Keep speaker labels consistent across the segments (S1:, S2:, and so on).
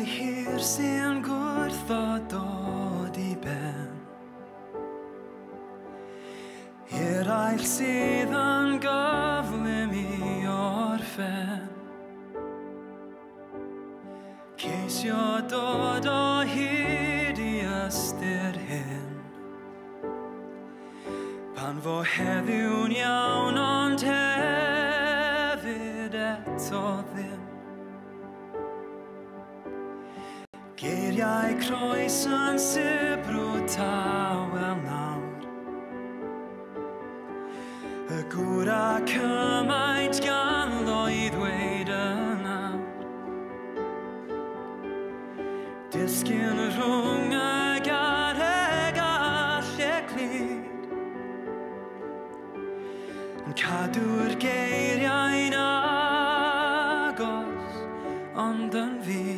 S1: Geiriau hir sy'n gwrthod dod I ben, i'r aill sydd yn gyflym I orffen. Ceisio dod o hyd I ystyr hyn, pan fo heddiw'n iawn ond hefyd eto ddim. Geiriau croes yn sibrw tawel nawr, y gŵr a cymaint ganddo I ddweud yn awr. Disgyn rhwng y garreg a lle glid, yn cadw'r geiriau'n agos ond yn fyd.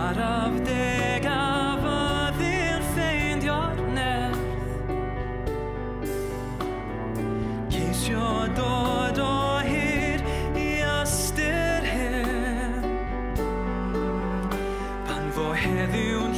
S1: Araf deg a fyddin ffeindio'r nerth, ceisio dod o hyd I ystyr hyn, pan fo heddiw'n